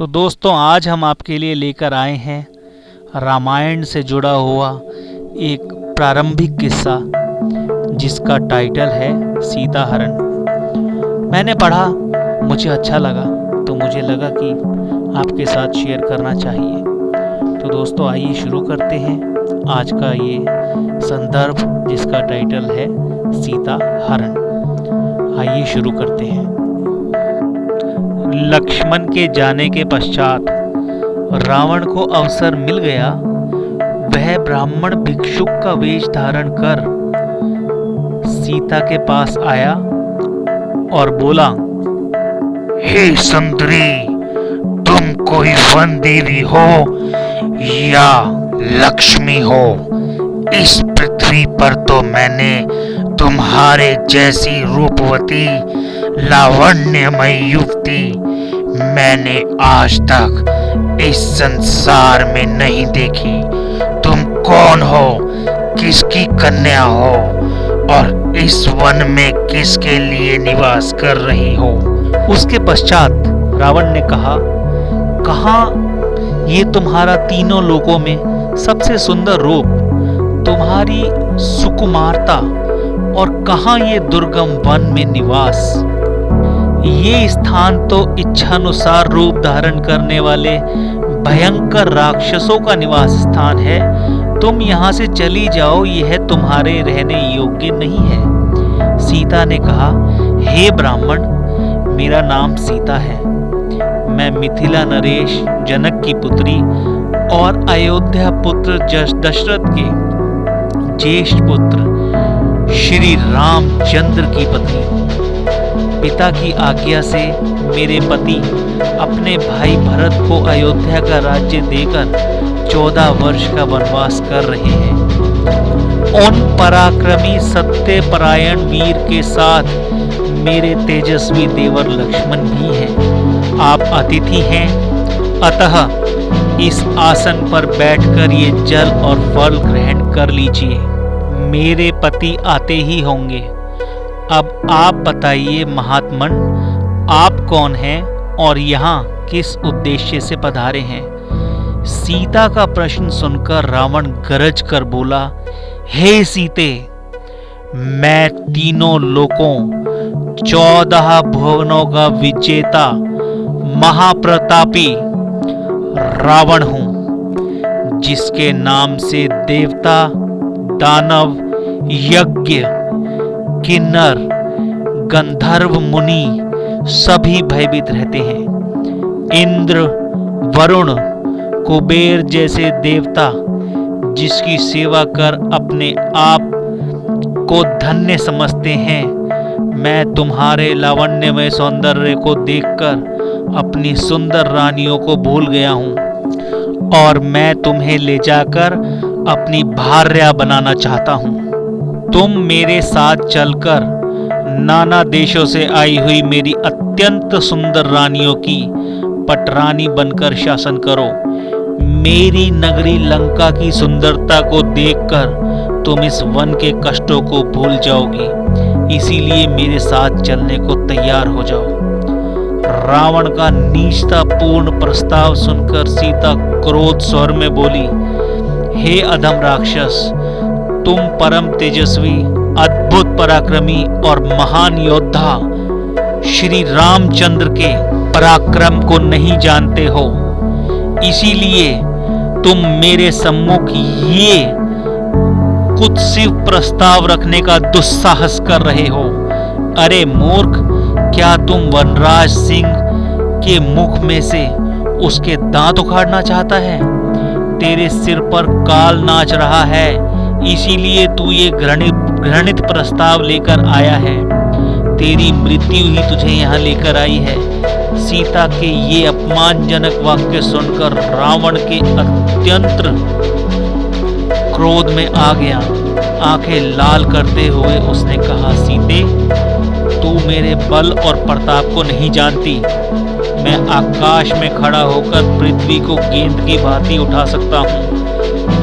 तो दोस्तों आज हम आपके लिए लेकर आए हैं रामायण से जुड़ा हुआ एक प्रारंभिक किस्सा जिसका टाइटल है सीता हरण। मैंने पढ़ा, मुझे अच्छा लगा तो मुझे लगा कि आपके साथ शेयर करना चाहिए। तो दोस्तों आइए शुरू करते हैं आज का ये संदर्भ जिसका टाइटल है सीता हरण। आइए शुरू करते हैं। लक्ष्मण के जाने के पश्चात रावण को अवसर मिल गया। वह ब्राह्मण भिक्षुक का वेश धारण कर सीता के पास आया और बोला, हे सुंदरी, तुम कोई वन देवी हो या लक्ष्मी हो? इस पृथ्वी पर तो मैंने तुम्हारे जैसी रूपवती लावण्यमय युवती मैंने आज तक इस संसार में नहीं देखी। तुम कौन हो, किसकी कन्या हो और इस वन में किसके लिए निवास कर रही हो? उसके पश्चात रावण ने कहा, कहाँ ये तुम्हारा तीनों लोकों में सबसे सुंदर रूप, तुम्हारी सुकुमारता, और कहाँ ये दुर्गम वन में निवास? ये स्थान तो इच्छानुसार रूप धारण करने वाले भयंकर राक्षसों का निवास स्थान है। तुम यहाँ से चली जाओ, यह तुम्हारे रहने योग्य नहीं है। सीता ने कहा, हे ब्राह्मण, मेरा नाम सीता है। मैं मिथिला नरेश जनक की पुत्री और अयोध्या पुत्र दशरथ के ज्येष्ठ पुत्र श्री रामचंद्र की पत्नी हूँ। पिता की आज्ञा से मेरे पति अपने भाई भरत को अयोध्या का राज्य देकर 14 वर्ष का वनवास कर रहे हैं। उन पराक्रमी सत्यपरायण वीर के साथ मेरे तेजस्वी देवर लक्ष्मण भी हैं। आप अतिथि हैं, अतः इस आसन पर बैठकर ये जल और फल ग्रहण कर लीजिए। मेरे पति आते ही होंगे। अब आप बताइए महात्मन, आप कौन हैं और यहाँ किस उद्देश्य से पधारे हैं? सीता का प्रश्न सुनकर रावण गरज कर बोला, हे सीते, मैं तीनों लोकों 14 भुवनों का विजेता महाप्रतापी रावण हूँ, जिसके नाम से देवता, दानव, यज्ञ, किन्नर, गंधर्व मुनि सभी भयभीत रहते हैं। इंद्र, वरुण, कुबेर जैसे देवता जिसकी सेवा कर अपने आप को धन्य समझते हैं, मैं तुम्हारे लावण्यमय सौंदर्य को देखकर अपनी सुंदर रानियों को भूल गया हूँ और मैं तुम्हें ले जाकर अपनी भार्या बनाना चाहता हूँ। तुम मेरे साथ चलकर नाना देशों से आई हुई मेरी अत्यंत सुंदर रानियों की पटरानी बनकर शासन करो। मेरी नगरी लंका की सुंदरता को देखकर तुम इस वन के कष्टों को भूल जाओगी, इसीलिए मेरे साथ चलने को तैयार हो जाओ। रावण का नीचतापूर्ण प्रस्ताव सुनकर सीता क्रोध स्वर में बोली, हे अधम राक्षस, तुम परम तेजस्वी, अद्भुत पराक्रमी और महान योद्धा श्री रामचंद्र के पराक्रम को नहीं जानते हो, इसीलिए तुम मेरे सम्मुख ये कुत्सित प्रस्ताव रखने का दुस्साहस कर रहे हो। अरे मूर्ख, क्या तुम वनराज सिंह के मुख में से उसके दांत उखाड़ना चाहता है? तेरे सिर पर काल नाच रहा है, इसीलिए तू ये घृणित प्रस्ताव लेकर आया है। तेरी मृत्यु ही तुझे यहाँ लेकर आई है। सीता के ये अपमानजनक वाक्य सुनकर रावण के अत्यंत क्रोध में आ गया। आंखें लाल करते हुए उसने कहा, सीते, तू मेरे बल और प्रताप को नहीं जानती। मैं आकाश में खड़ा होकर पृथ्वी को गेंद की भांति उठा सकता हूँ,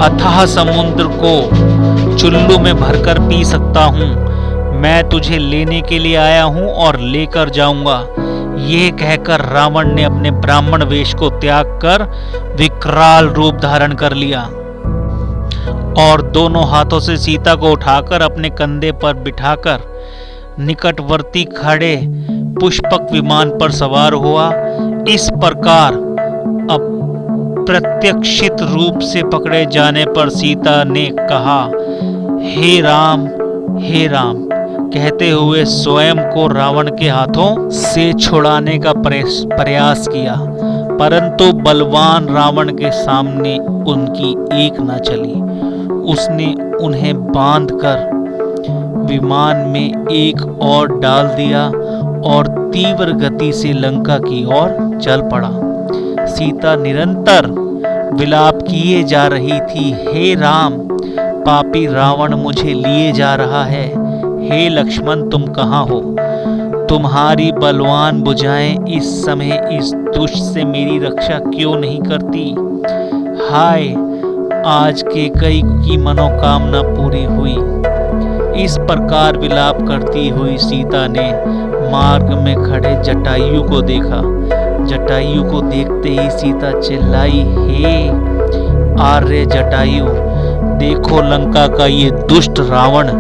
अथाह समुद्र को चुल्लू में भरकर पी सकता हूँ। मैं तुझे लेने के लिए आया हूँ और लेकर जाऊंगा। ये कहकर रावण ने अपने ब्राह्मण वेश को त्याग कर विकराल रूप धारण कर लिया और दोनों हाथों से सीता को उठाकर अपने कंधे पर बिठाकर निकटवर्ती खड़े पुष्पक विमान पर सवार हुआ। इस प्रकार अप्रत्याशित रूप से पकड़े जाने पर सीता ने कहा, हे राम कहते हुए स्वयं को रावण के हाथों से छुड़ाने का प्रयास किया, परंतु बलवान रावण के सामने उनकी एक न चली। उसने उन्हें बांधकर विमान में एक और डाल दिया और तीव्र गति से लंका की ओर चल पड़ा। सीता निरंतर विलाप किए जा रही थी, हे राम, पापी रावण मुझे लिए जा रहा है। हे लक्ष्मण, तुम कहाँ हो? तुम्हारी बलवान भुजाएं इस समय इस दुष्ट से मेरी रक्षा क्यों नहीं करती? हाय, आज कैकेयी की मनोकामना पूरी हुई। इस प्रकार विलाप करती हुई सीता ने मार्ग में खड़े जटायु को देखा। जटायु को देखते ही सीता चिल्लाई, हे आर्य जटायु, देखो लंका का ये दुष्ट रावण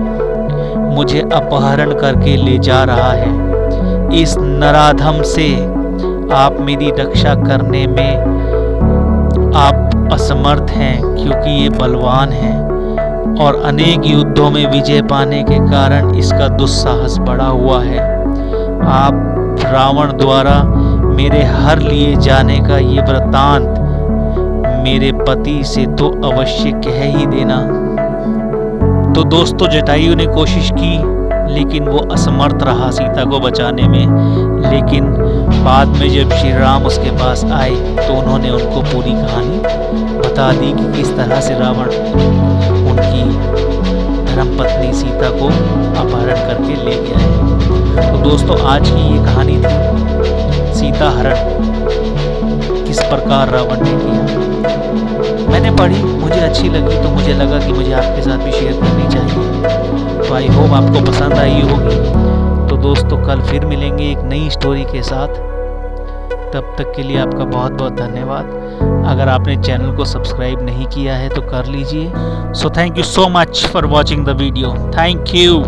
मुझे अपहरण करके ले जा रहा है। इस नराधम से आप मेरी रक्षा करने में आप असमर्थ हैं, क्योंकि ये बलवान है और अनेक युद्धों में विजय पाने के कारण इसका दुस्साहस बढ़ा हुआ है। आप रावण द्वारा मेरे हर लिए जाने का ये वृत्तांत मेरे पति से तो अवश्य कह ही देना। तो दोस्तों, जटायु ने कोशिश की लेकिन वो असमर्थ रहा सीता को बचाने में। लेकिन बाद में जब श्री राम उसके पास आए तो उन्होंने उनको पूरी कहानी बता दी कि किस तरह से रावण उनकी धर्मपत्नी सीता को अपहरण करके ले गया है। तो दोस्तों, आज की ये कहानी थी सीता हरण, किस प्रकार रावण ने किया। मैंने पढ़ी, मुझे अच्छी लगी तो मुझे लगा कि मुझे आपके साथ भी शेयर करनी चाहिए। तो आई होप आपको पसंद आई होगी। तो दोस्तों, कल फिर मिलेंगे एक नई स्टोरी के साथ। तब तक के लिए आपका बहुत बहुत धन्यवाद। अगर आपने चैनल को सब्सक्राइब नहीं किया है तो कर लीजिए। So thank you so much for watching the video. Thank you.